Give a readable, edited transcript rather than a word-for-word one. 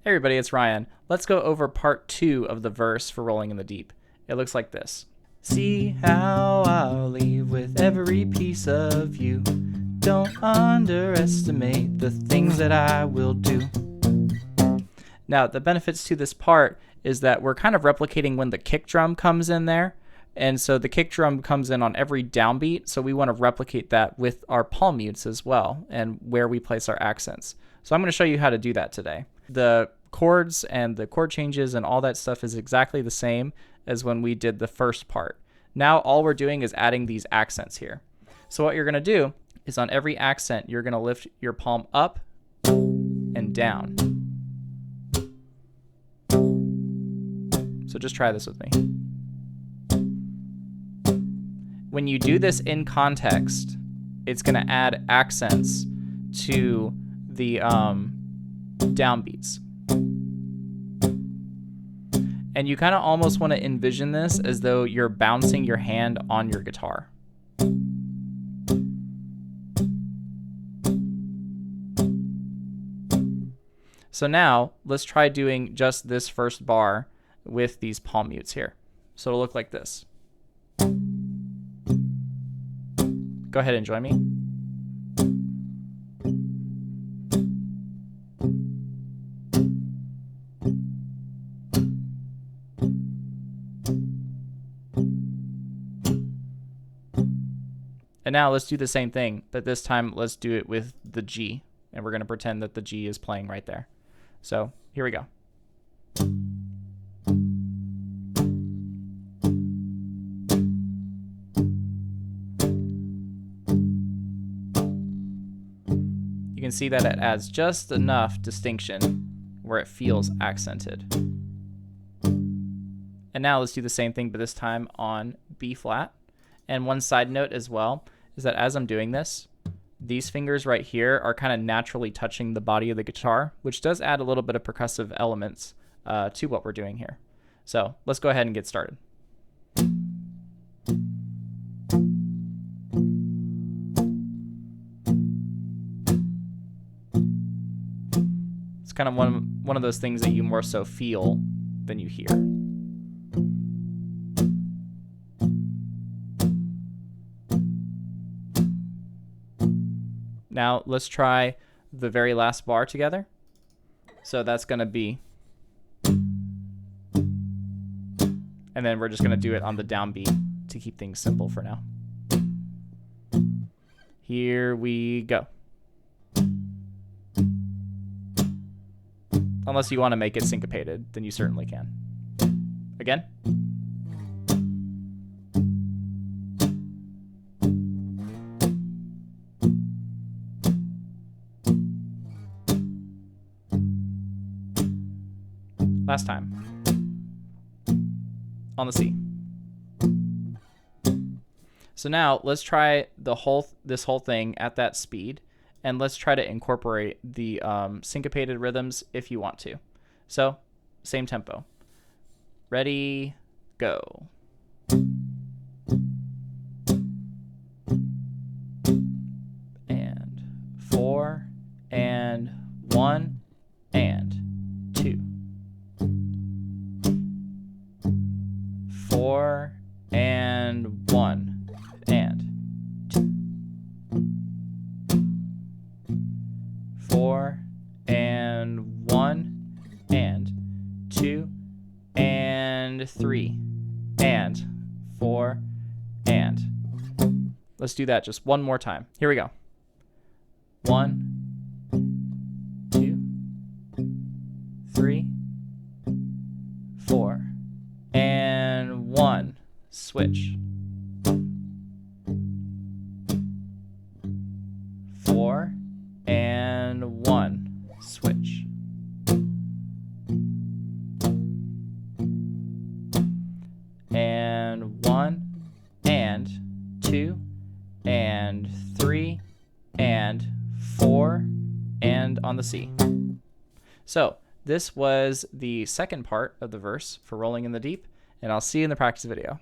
Hey everybody, it's Ryan. Let's go over part 2 of the verse for Rolling in the Deep. It looks like this. See how I'll leave with every piece of you. Don't underestimate the things that I will do. Now, the benefits to this part is that we're kind of replicating when the kick drum comes in there. And so the kick drum comes in on every downbeat, so we want to replicate that with our palm mutes as well and where we place our accents. So I'm going to show you how to do that today. The chords and the chord changes and all that stuff is exactly the same as when we did the first part. Now all we're doing is adding these accents here. So what you're going to do is on every accent, you're going to lift your palm up and down. So just try this with me. When you do this in context, it's going to add accents to the downbeats. And you kind of almost want to envision this as though you're bouncing your hand on your guitar. So now let's try doing just this first bar with these palm mutes here. So it'll look like this. Go ahead and join me. And now let's do the same thing, but this time let's do it with the G. And we're going to pretend that the G is playing right there. So here we go. You can see that it adds just enough distinction where it feels accented. And now let's do the same thing, but this time on B flat. And one side note as well is that as I'm doing this, these fingers right here are kind of naturally touching the body of the guitar, which does add a little bit of percussive elements to what we're doing here. So let's go ahead and get started. It's kind of one of those things that you more so feel than you hear. Now let's try the very last bar together. So that's going to be, and then we're just going to do it on the downbeat to keep things simple for now. Here we go. Unless you want to make it syncopated, then you certainly can. Again. Last time. On the C. So now let's try this whole thing at that speed, and let's try to incorporate the syncopated rhythms if you want to. So same tempo. Ready, go. And 4 and 1 and 2. 4 and 1 and 2. 4 and 1 and 2 and 3 and 4 and. Let's do that just one more time. Here we go. 1, 2, 3, 4. And 1, switch. 4 and 1, switch. And 1 and 2 and 3 and 4 and on the C. So this was the second part of the verse for Rolling in the Deep, and I'll see you in the practice video.